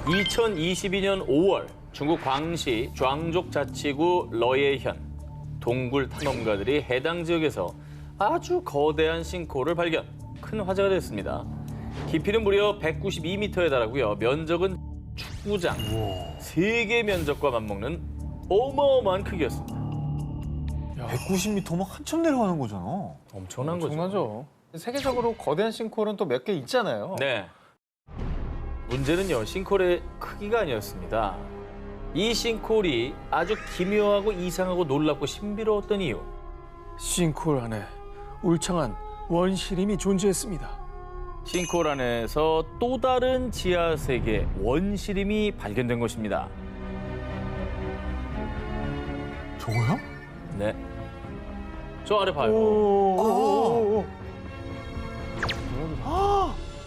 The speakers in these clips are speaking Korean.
2022년 5월 중국 광시 좌ang족 자치구 러예현 동굴 탐험가들이 해당 지역에서 아주 거대한 싱크홀을 발견. 큰 화제가 됐습니다. 깊이는 무려 192m에 달하고요. 면적은 축구장 3개 면적과 맞먹는 어마어마한 크기였습니다. 190m 막 한참 내려가는 거잖아. 엄청난 거죠. 엄청나죠. 세계적으로 거대한 싱크홀은 또 몇 개 있잖아요. 네. 문제는요, 싱크홀의 크기가 아니었습니다. 이 싱크홀이 아주 기묘하고 이상하고 놀랍고 신비로웠던 이유. 싱크홀 안에 울창한 원시림이 존재했습니다. 싱크홀 안에서 또 다른 지하 세계 원시림이 발견된 것입니다. 저거야? 네. 저 아래 봐요.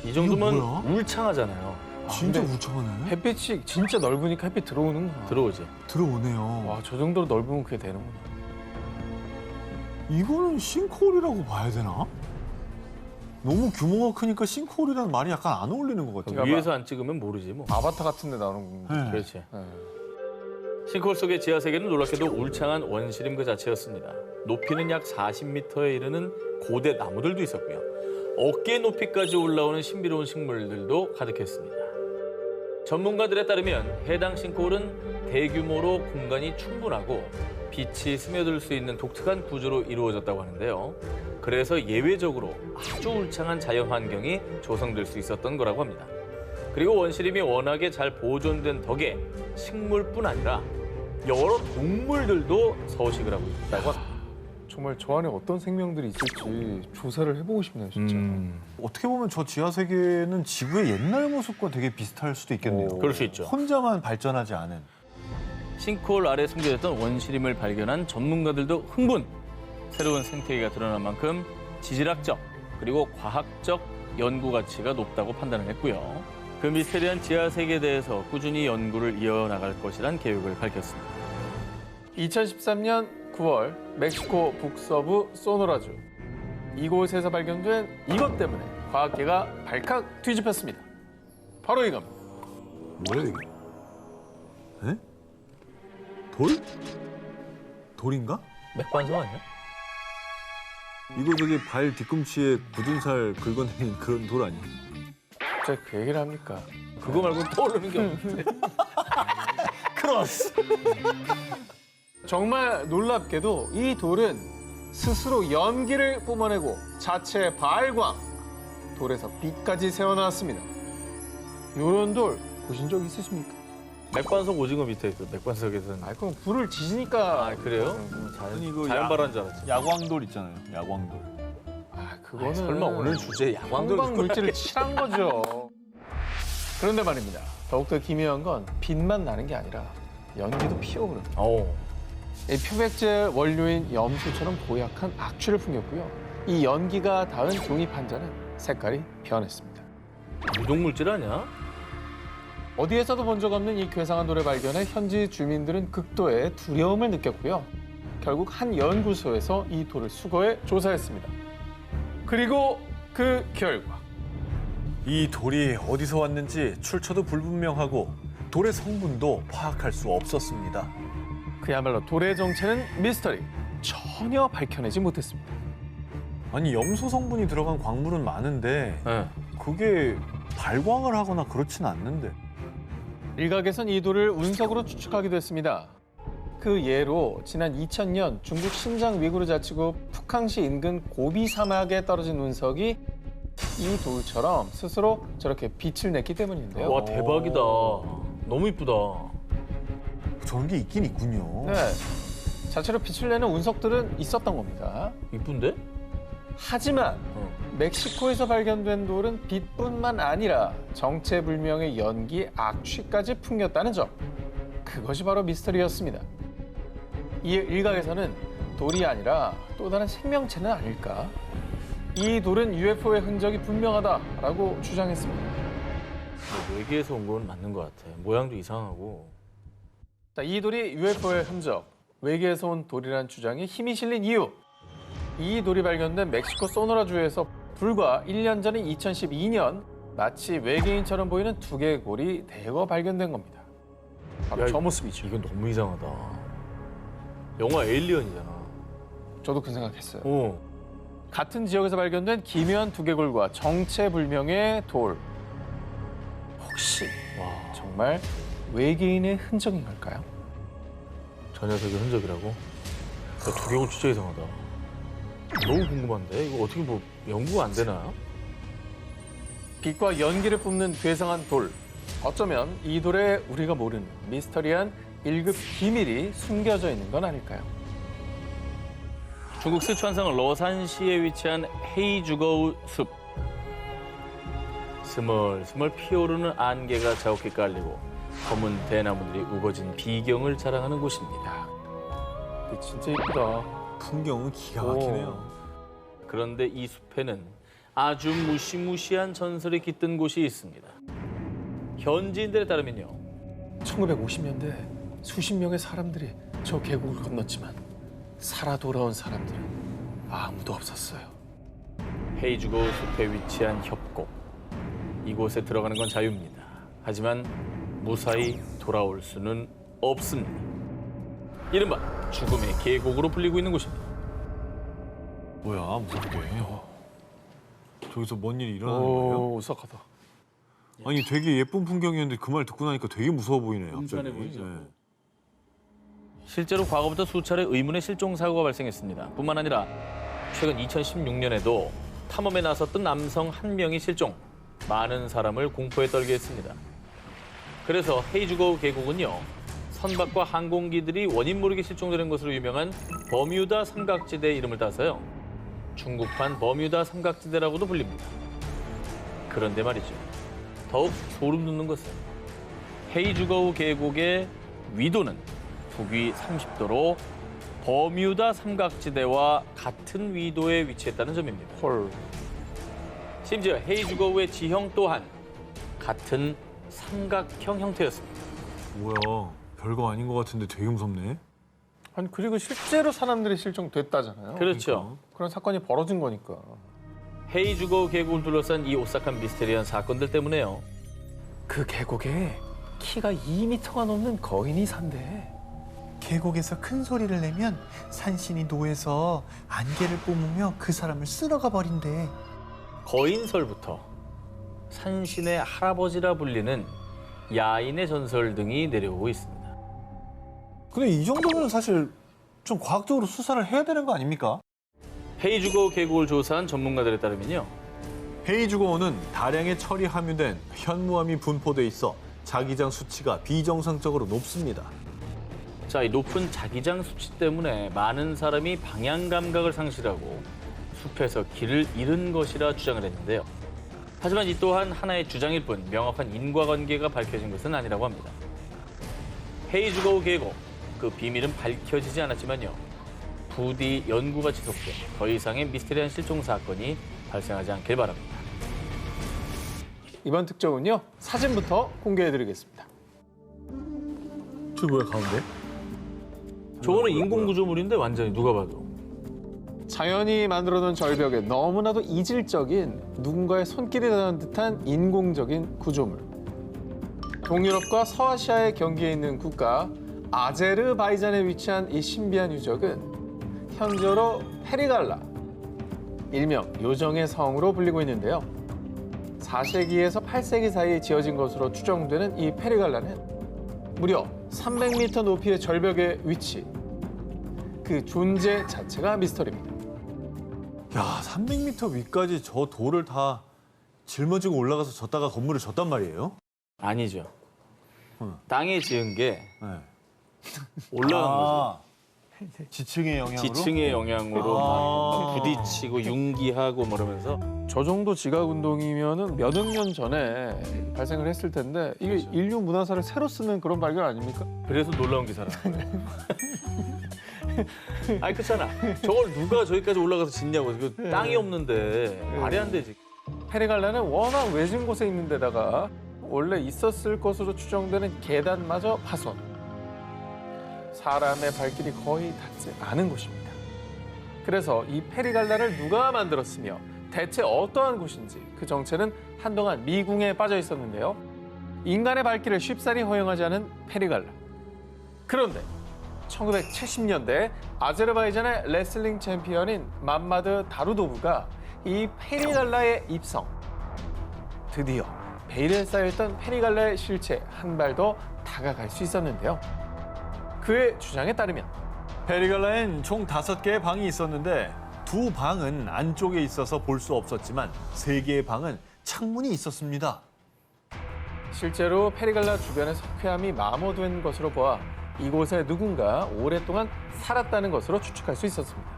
이 정도면 이거 뭐야? 울창하잖아요. 진짜 근데 울창하네. 햇빛이 진짜 넓으니까 햇빛 들어오는구나. 들어오지. 들어오네요. 와, 저 정도로 넓으면 그게 되는구나. 이거는 싱크홀이라고 봐야 되나? 너무 규모가 크니까 싱크홀이라는 말이 약간 안 어울리는 것 같아요. 위에서 안 찍으면 모르지 뭐. 아바타 같은 데 나오는 거. 네. 그렇지. 네. 싱크홀 속의 지하 세계는 놀랍게도 울창한 원시림 그 자체였습니다. 높이는 약 40m에 이르는 고대 나무들도 있었고요. 어깨 높이까지 올라오는 신비로운 식물들도 가득했습니다. 전문가들에 따르면 해당 싱크홀은 대규모로 공간이 충분하고 빛이 스며들 수 있는 독특한 구조로 이루어졌다고 하는데요. 그래서 예외적으로 아주 울창한 자연 환경이 조성될 수 있었던 거라고 합니다. 그리고 원시림이 워낙에 잘 보존된 덕에 식물뿐 아니라 여러 동물들도 서식을 하고 있다고 합니다. 정말 저 안에 어떤 생명들이 있을지 조사를 해보고 싶네요, 진짜. 어떻게 보면 저 지하 세계는 지구의 옛날 모습과 되게 비슷할 수도 있겠네요. 그럴 수 있죠. 혼자만 발전하지 않은. 싱크홀 아래 숨겨졌던 원시림을 발견한 전문가들도 흥분! 새로운 생태계가 드러난 만큼 지질학적 그리고 과학적 연구 가치가 높다고 판단을 했고요. 그 미스테리한 지하 세계에 대해서 꾸준히 연구를 이어나갈 것이란 계획을 밝혔습니다. 2013년 9월 멕시코 북서부 소노라주. 이곳에서 발견된 이것 때문에 과학계가 발칵 뒤집혔습니다. 바로 이겁니다. 뭐야 이게? 에? 돌? 돌인가? 맥반석 아니야? 이거 저기 발 뒤꿈치에 굳은 살 긁어내는 그런 돌 아니야? 진짜 그 얘기를 합니까? 그거 말고 떠오르는 게 없는데. 크로스! 정말 놀랍게도 이 돌은 스스로 연기를 뿜어내고 자체 발광, 돌에서 빛까지 새어나왔습니다. 이런 돌 보신 적 있으십니까? 맥반석 오징어 밑에 있어. 맥반석에서는. 아, 그럼 불을 지지니까. 아, 그래요? 아니, 이거 자연 발화인 줄 알았지. 야광돌 있잖아요. 야광돌. 아, 그거는 아니, 설마 오늘 주제 야광돌 형광 물질을 칠한 거죠. 그런데 말입니다. 더욱더 기묘한 건 빛만 나는 게 아니라 연기도 피어오릅니다. 이 표백제 원료인 염소처럼 고약한 악취를 풍겼고요. 이 연기가 닿은 종이 판자는 색깔이 변했습니다. 유독물질 아니야? 어디에서도 본 적 없는 이 괴상한 돌을 발견해 현지 주민들은 극도의 두려움을 느꼈고요. 결국 한 연구소에서 이 돌을 수거해 조사했습니다. 그리고 그 결과 이 돌이 어디서 왔는지 출처도 불분명하고 돌의 성분도 파악할 수 없었습니다. 그야말로 돌의 정체는 미스터리. 전혀 밝혀내지 못했습니다. 아니 염소 성분이 들어간 광물은 많은데 네. 그게 발광을 하거나 그렇진 않는데. 일각에선 이 돌을 운석으로 추측하기도 했습니다. 그 예로 지난 2000년 중국 신장 위구르 자치구 푸캉시 인근 고비 사막에 떨어진 운석이 이 돌처럼 스스로 저렇게 빛을 냈기 때문인데요. 와, 대박이다. 너무 이쁘다. 저런 게 있긴 있군요. 네, 자체로 빛을 내는 운석들은 있었던 겁니다. 이쁜데? 하지만 멕시코에서 발견된 돌은 빛뿐만 아니라 정체불명의 연기, 악취까지 풍겼다는 점. 그것이 바로 미스터리였습니다. 이 일각에서는 돌이 아니라 또 다른 생명체는 아닐까? 이 돌은 UFO의 흔적이 분명하다라고 주장했습니다. 외계에서 온 건 맞는 것 같아. 모양도 이상하고. 자, 이 돌이 UFO의 흔적, 외계에서 온 돌이라는 주장에 힘이 실린 이유. 이 돌이 발견된 멕시코 소노라주에서 불과 1년 전인 2012년 마치 외계인처럼 보이는 두개골이 대거 발견된 겁니다. 바로 야, 저 모습이죠. 이건 너무 이상하다. 영화 에일리언이잖아. 저도 그 생각했어요. 어. 같은 지역에서 발견된 기묘한 두개골과 정체불명의 돌. 혹시 와, 정말 외계인의 흔적인 걸까요? 저 녀석의 흔적이라고? 야, 두개골 진짜 이상하다. 너무 궁금한데? 이거 어떻게 뭐 연구가 안 되나? 빛과 연기를 뿜는 괴상한 돌. 어쩌면 이 돌에 우리가 모르는 미스터리한 1급 비밀이 숨겨져 있는 건 아닐까요? 중국 스촨성 러산시에 위치한 헤이주거우 숲. 스멀스멀 피어오르는 안개가 자욱히 깔리고 검은 대나무들이 우거진 비경을 자랑하는 곳입니다. 근데 진짜 이쁘다. 풍경은 기가 막히네요. 그런데 이 숲에는 아주 무시무시한 전설이 깃든 곳이 있습니다. 현지인들에 따르면요. 1950년대 수십 명의 사람들이 저 계곡을 건넜지만 살아 돌아온 사람들은 아무도 없었어요. 헤이주거우 숲에 위치한 협곡. 이곳에 들어가는 건 자유입니다. 하지만 무사히 돌아올 수는 없습니다. 이른바 죽음의 계곡으로 불리고 있는 곳입니다. 뭐야, 무섭게. 저기서 뭔 일이 일어나는 거예요? 오, 오싹하다. 아니, 되게 예쁜 풍경이었는데 그 말 듣고 나니까 되게 무서워 보이네요, 갑자기. 음산해 보이죠? 네. 실제로 과거부터 수차례 의문의 실종 사고가 발생했습니다. 뿐만 아니라 최근 2016년에도 탐험에 나섰던 남성 한 명이 실종, 많은 사람을 공포에 떨게 했습니다. 그래서 헤이주거우 계곡은요, 선박과 항공기들이 원인 모르게 실종되는 것으로 유명한 버뮤다 삼각지대의 이름을 따서요, 중국판 버뮤다 삼각지대라고도 불립니다. 그런데 말이죠, 더욱 소름 돋는 것은 헤이주거우 계곡의 위도는 북위 30도로 버뮤다 삼각지대와 같은 위도에 위치했다는 점입니다. 헐. 심지어 헤이주거우의 지형 또한 같은 삼각형 형태였습니다. 뭐야, 별거 아닌 것 같은데 되게 무섭네. 아니 그리고 실제로 사람들이 실종됐다잖아요. 그렇죠. 그런 사건이 벌어진 거니까. 헤이주거우 계곡을 둘러싼 이 오싹한 미스테리한 사건들 때문에요. 그 계곡에 키가 2m가 넘는 거인이 산대. 계곡에서 큰 소리를 내면 산신이 노해서 안개를 뿜으며 그 사람을 쓸어가 버린대. 거인설부터 산신의 할아버지라 불리는 야인의 전설 등이 내려오고 있습니다. 근데 이 정도면 사실 좀 과학적으로 수사를 해야 되는 거 아닙니까? 헤이주거우 계곡을 조사한 전문가들에 따르면요. 헤이주거우는 다량의 철이 함유된 현무암이 분포돼 있어 자기장 수치가 비정상적으로 높습니다. 자, 이 높은 자기장 수치 때문에 많은 사람이 방향 감각을 상실하고 숲에서 길을 잃은 것이라 주장을 했는데요. 하지만 이 또한 하나의 주장일 뿐 명확한 인과관계가 밝혀진 것은 아니라고 합니다. 헤이주거우 계곡, 그 비밀은 밝혀지지 않았지만요. 부디 연구가 지속돼 더 이상의 미스테리한 실종 사건이 발생하지 않길 바랍니다. 이번 특종은요, 사진부터 공개해드리겠습니다. 저 뭐야, 가운데? 저거는 인공구조물인데 완전히 누가 봐도. 자연이 만들어놓은 절벽에 너무나도 이질적인 누군가의 손길이 닿은 듯한 인공적인 구조물. 동유럽과 서아시아의 경계에 있는 국가 아제르바이잔에 위치한 이 신비한 유적은 현저로 페리갈라, 일명 요정의 성으로 불리고 있는데요. 4세기에서 8세기 사이에 지어진 것으로 추정되는 이 페리갈라는 무려 300m 높이의 절벽의 위치, 그 존재 자체가 미스터리입니다. 야, 300m 위까지 저 돌을 다 짊어지고 올라가서 졌다가 건물을 졌단 말이에요? 아니죠. 땅에 지은 게 네. 올라간 거죠. 지층의 영향으로? 지층의 영향으로 막 부딪히고 융기하고 뭐 이러면서. 저 정도 지각 운동이면은 몇억 년 전에 발생을 했을 텐데 이게 인류 문화사를 새로 쓰는 그런 발견 아닙니까? 그래서 놀라운 기사라. 아니 그렇잖아. 저걸 누가 저기까지 올라가서 짓냐고. 그 땅이 없는데 말이 안 되지. 페리갈라는 워낙 외진 곳에 있는 데다가 원래 있었을 것으로 추정되는 계단마저 파손. 사람의 발길이 거의 닿지 않은 곳입니다. 그래서 이 페리갈라를 누가 만들었으며 대체 어떠한 곳인지 그 정체는 한동안 미궁에 빠져 있었는데요. 인간의 발길을 쉽사리 허용하지 않은 페리갈라. 그런데 1970년대 아제르바이잔의 레슬링 챔피언인 맘마드 다루도브가 이 페리갈라에 입성. 드디어 베일에 쌓여있던 페리갈라의 실체 한 발 더 다가갈 수 있었는데요. 그의 주장에 따르면 페리갈라엔 총 5개의 방이 있었는데 2방은 안쪽에 있어서 볼 수 없었지만 3개의 방은 창문이 있었습니다. 실제로 페리갈라 주변의 석회암이 마모된 것으로 보아 이곳에 누군가 오랫동안 살았다는 것으로 추측할 수 있었습니다.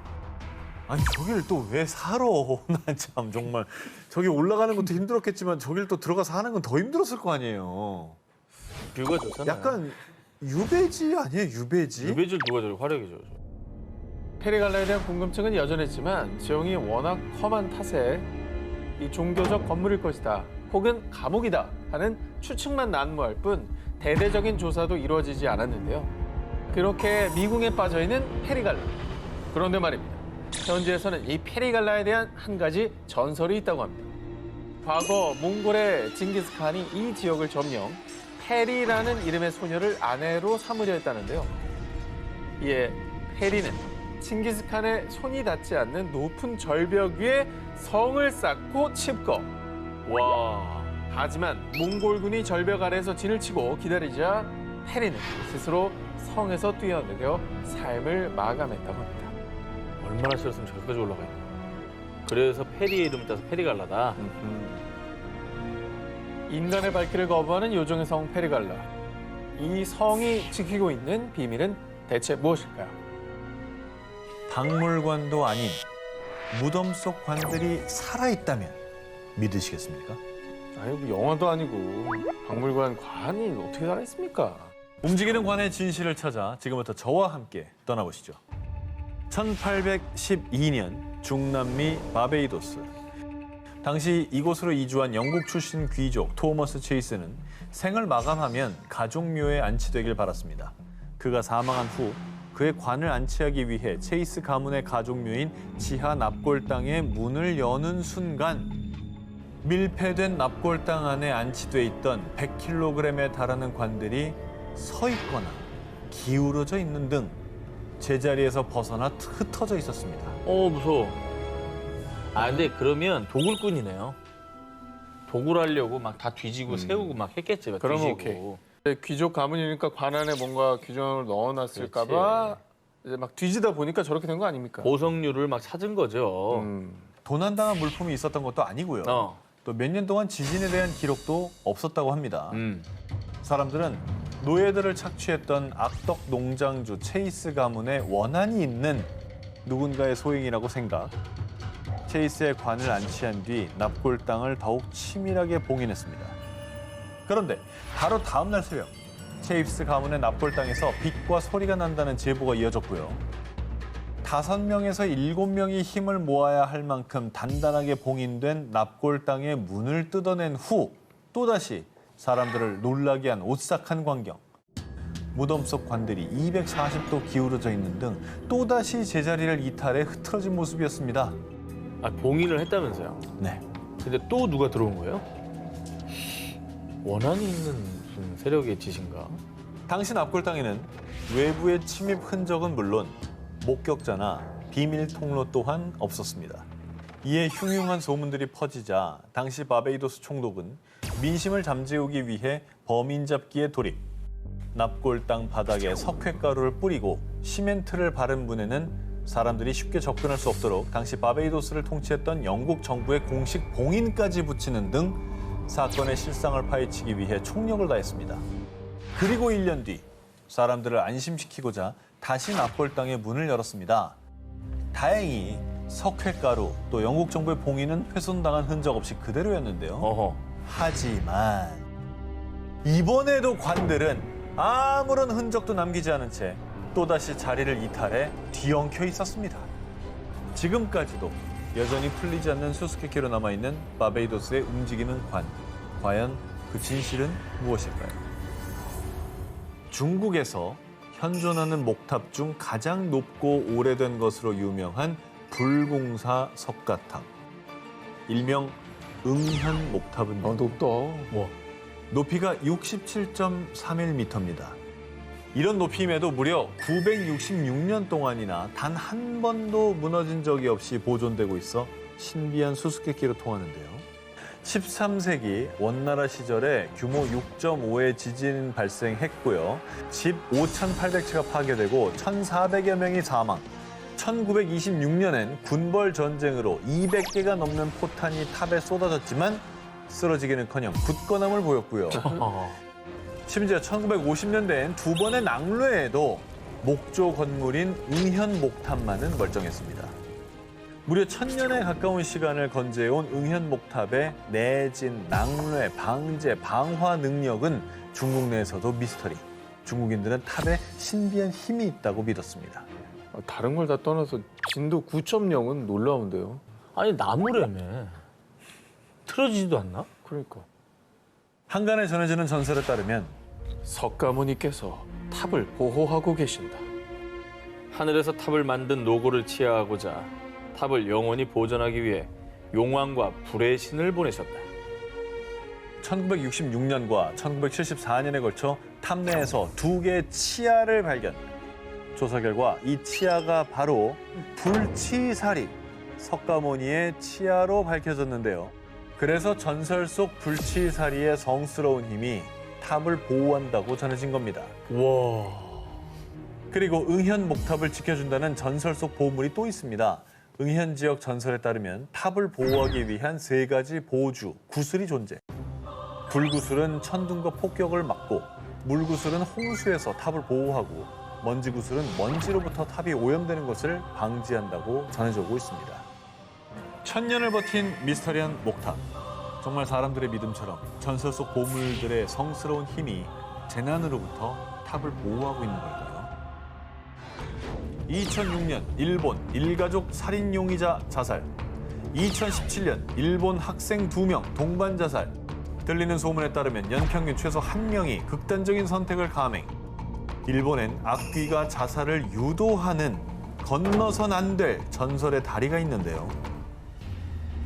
아니 저길 또 왜 살아? 난 참 정말 저기 올라가는 것도 힘들었겠지만 저길 또 들어가서 하는 건 더 힘들었을 거 아니에요. 뷰가 좋잖아요. 약간 유배지 아니에요? 유배지? 유배지를 누가 저렇게 화려하게 줘. 페리갈라에 대한 궁금증은 여전했지만 지형이 워낙 험한 탓에 이 종교적 건물일 것이다 혹은 감옥이다 하는 추측만 난무할 뿐 대대적인 조사도 이루어지지 않았는데요. 그렇게 미궁에 빠져있는 페리갈라. 그런데 말입니다. 현지에서는 이 페리갈라에 대한 한 가지 전설이 있다고 합니다. 과거 몽골의 징기스칸이 이 지역을 점령, 페리라는 이름의 소녀를 아내로 삼으려 했다는데요. 이에 페리는 칭기스칸의 손이 닿지 않는 높은 절벽 위에 성을 쌓고 칩거. 와. 하지만 몽골군이 절벽 아래에서 진을 치고 기다리자 페리는 스스로 성에서 뛰어내려 삶을 마감했다고 합니다. 얼마나 싫었으면 저기까지 올라가 있나. 그래서 페리의 이름을 따서 페리갈라다. 인간의 발길을 거부하는 요정의 성 페리갈라. 이 성이 지키고 있는 비밀은 대체 무엇일까요? 박물관도 아닌 무덤 속 관들이 살아있다면 믿으시겠습니까? 아니 뭐 영화도 아니고 박물관 관이 어떻게 살아있습니까? 움직이는 관의 진실을 찾아 지금부터 저와 함께 떠나보시죠. 1812년 중남미 바베이도스. 당시 이곳으로 이주한 영국 출신 귀족 토머스 체이스는 생을 마감하면 가족묘에 안치되길 바랐습니다. 그가 사망한 후 그의 관을 안치하기 위해 체이스 가문의 가족묘인 지하 납골당의 문을 여는 순간 밀폐된 납골당 안에 안치돼 있던 100kg에 달하는 관들이 서 있거나 기울어져 있는 등 제자리에서 벗어나 흩어져 있었습니다. 무서워. 아, 근데 그러면 도굴꾼이네요. 도굴하려고 막 다 뒤지고 세우고 막 했겠지. 막 그러면 뒤지고. 오케이. 귀족 가문이니까 관 안에 뭔가 규정을 넣어놨을까봐 이제 막 뒤지다 보니까 저렇게 된 거 아닙니까? 보석류를 막 찾은 거죠. 도난당한 물품이 있었던 것도 아니고요. 또 몇 년 동안 지진에 대한 기록도 없었다고 합니다. 사람들은 노예들을 착취했던 악덕 농장주 체이스 가문의 원한이 있는 누군가의 소행이라고 생각. 체이스의 관을 안치한 뒤 납골당을 더욱 치밀하게 봉인했습니다. 그런데 바로 다음 날 새벽 체이스 가문의 납골당에서 빛과 소리가 난다는 제보가 이어졌고요. 5명에서 7명이 힘을 모아야 할 만큼 단단하게 봉인된 납골당의 문을 뜯어낸 후 또다시 사람들을 놀라게 한 오싹한 광경. 무덤 속 관들이 240도 기울어져 있는 등 또다시 제자리를 이탈해 흐트러진 모습이었습니다. 아, 봉인을 했다면서요? 네. 근데 또 누가 들어온 거예요? 원한이 있는 무슨 세력의 짓인가? 당시 납골당에는 외부의 침입 흔적은 물론 목격자나 비밀 통로 또한 없었습니다. 이에 흉흉한 소문들이 퍼지자 당시 바베이도스 총독은 민심을 잠재우기 위해 범인 잡기에 돌입. 납골당 바닥에 석회가루를 뿌리고 시멘트를 바른 문에는 사람들이 쉽게 접근할 수 없도록 당시 바베이도스를 통치했던 영국 정부의 공식 봉인까지 붙이는 등 사건의 실상을 파헤치기 위해 총력을 다했습니다. 그리고 1년 뒤 사람들을 안심시키고자 다시 납골당의 문을 열었습니다. 다행히 석회가루 또 영국 정부의 봉인은 훼손당한 흔적 없이 그대로였는데요. 하지만 이번에도 관들은 아무런 흔적도 남기지 않은 채 또다시 자리를 이탈해 뒤엉켜 있었습니다. 지금까지도 여전히 풀리지 않는 수수께끼로 남아있는 바베이도스의 움직이는 관. 과연 그 진실은 무엇일까요? 중국에서 현존하는 목탑 중 가장 높고 오래된 것으로 유명한 불공사 석가탑. 일명 응현목탑입니다. 높다. 높이가 67.31m입니다. 이런 높이임에도 무려 966년 동안이나 단 한 번도 무너진 적이 없이 보존되고 있어 신비한 수수께끼로 통하는데요. 13세기 원나라 시절에 규모 6.5의 지진 발생했고요. 집 5,800채가 파괴되고 1,400여 명이 사망. 1926년엔 군벌 전쟁으로 200개가 넘는 포탄이 탑에 쏟아졌지만 쓰러지기는커녕 굳건함을 보였고요. 심지어 1950년대엔 두 번의 낙뢰에도 목조 건물인 응현목탑만은 멀쩡했습니다. 무려 1000년에 가까운 시간을 건재해온 응현목탑의 내진, 낙뢰, 방제, 방화 능력은 중국 내에서도 미스터리. 중국인들은 탑에 신비한 힘이 있다고 믿었습니다. 다른 걸 다 떠나서 진도 9.0은 놀라운데요. 아니 나무라며. 틀어지지도 않나? 그러니까. 한간에 전해지는 전설에 따르면 석가모니께서 탑을 보호하고 계신다. 하늘에서 탑을 만든 노고를 치하하고자 탑을 영원히 보존하기 위해 용왕과 불의 신을 보내셨다. 1966년과 1974년에 걸쳐 탑 내에서 두 개의 치아를 발견. 조사 결과 이 치아가 바로 불치사리, 석가모니의 치아로 밝혀졌는데요. 그래서 전설 속 불치사리의 성스러운 힘이 탑을 보호한다고 전해진 겁니다. 와. 그리고 응현목탑을 지켜준다는 전설 속 보물이 또 있습니다. 응현 지역 전설에 따르면 탑을 보호하기 위한 3가지 보주, 구슬이 존재. 불구슬은 천둥과 폭격을 막고, 물구슬은 홍수에서 탑을 보호하고, 먼지구슬은 먼지로부터 탑이 오염되는 것을 방지한다고 전해져 오고 있습니다. 1000년을 버틴 미스터리한 목탑. 정말 사람들의 믿음처럼 전설 속 보물들의 성스러운 힘이 재난으로부터 탑을 보호하고 있는 걸까요? 2006년 일본 일가족 살인 용의자 자살. 2017년 일본 학생 2명 동반 자살. 들리는 소문에 따르면 연평균 최소 1명이 극단적인 선택을 감행. 일본엔 악귀가 자살을 유도하는 건너선 안 될 전설의 다리가 있는데요.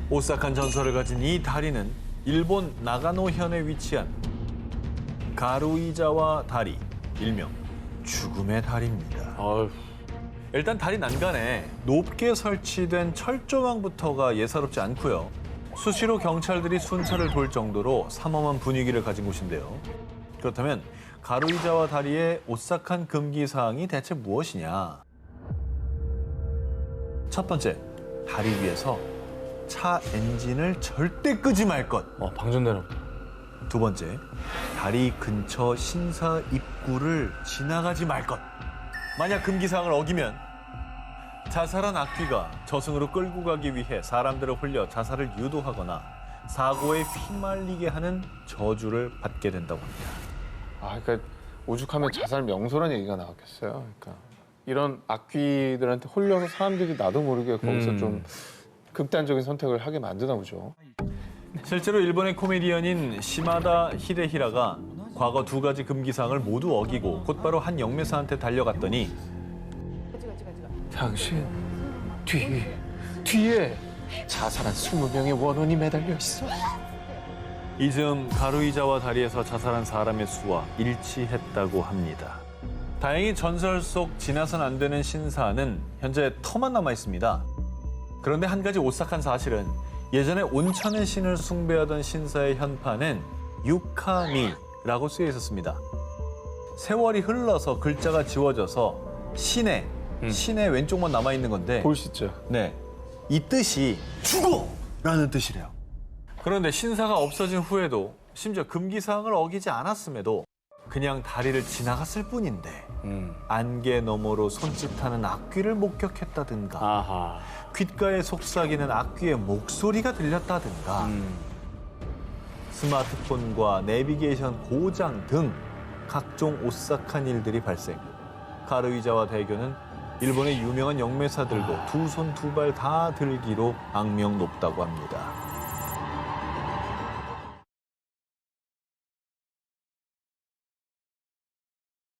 오싹한 전설을 가진 이 다리는 일본 나가노현에 위치한 가루이자와 다리, 일명 죽음의 다리입니다. 아유. 일단 다리 난간에 높게 설치된 철조망부터가 예사롭지 않고요. 수시로 경찰들이 순찰을 돌 정도로 삼엄한 분위기를 가진 곳인데요. 그렇다면 가루이자와 다리의 오싹한 금기 사항이 대체 무엇이냐? 첫 번째, 다리 위에서 차 엔진을 절대 끄지 말 것. 방전되는. 두 번째, 다리 근처 신사 입구를 지나가지 말 것. 만약 금기사항을 어기면 자살한 악귀가 저승으로 끌고 가기 위해 사람들을 홀려 자살을 유도하거나 사고에 휘말리게 하는 저주를 받게 된다고 합니다. 그러니까 오죽하면 자살 명소란 얘기가 나왔겠어요. 그러니까 이런 악귀들한테 홀려서 사람들이 나도 모르게 거기서 좀 극단적인 선택을 하게 만드나 보죠. 실제로 일본의 코미디언인 시마다 히데히라가 과거 2가지 금기사항을 모두 어기고 곧바로 한 영매사한테 달려갔더니 당신 뒤에 자살한 20명의 원혼이 매달려 있어. 이 즈음 가루이자와 다리에서 자살한 사람의 수와 일치했다고 합니다. 다행히 전설 속 지나선 안 되는 신사는 현재 터만 남아 있습니다. 그런데 한 가지 오싹한 사실은 예전에 온천의 신을 숭배하던 신사의 현판엔 유카미라고 쓰여 있었습니다. 세월이 흘러서 글자가 지워져서 신의 왼쪽만 남아 있는 건데 볼시죠. 네, 이 뜻이 죽어라는 뜻이래요. 그런데 신사가 없어진 후에도 심지어 금기사항을 어기지 않았음에도 그냥 다리를 지나갔을 뿐인데 안개 너머로 손짓하는 악귀를 목격했다든가 아하. 귓가에 속삭이는 악귀의 목소리가 들렸다든가 스마트폰과 내비게이션 고장 등 각종 오싹한 일들이 발생. 가루이자와 대교는 일본의 유명한 영매사들도 2손 2발 다 들기로 악명 높다고 합니다.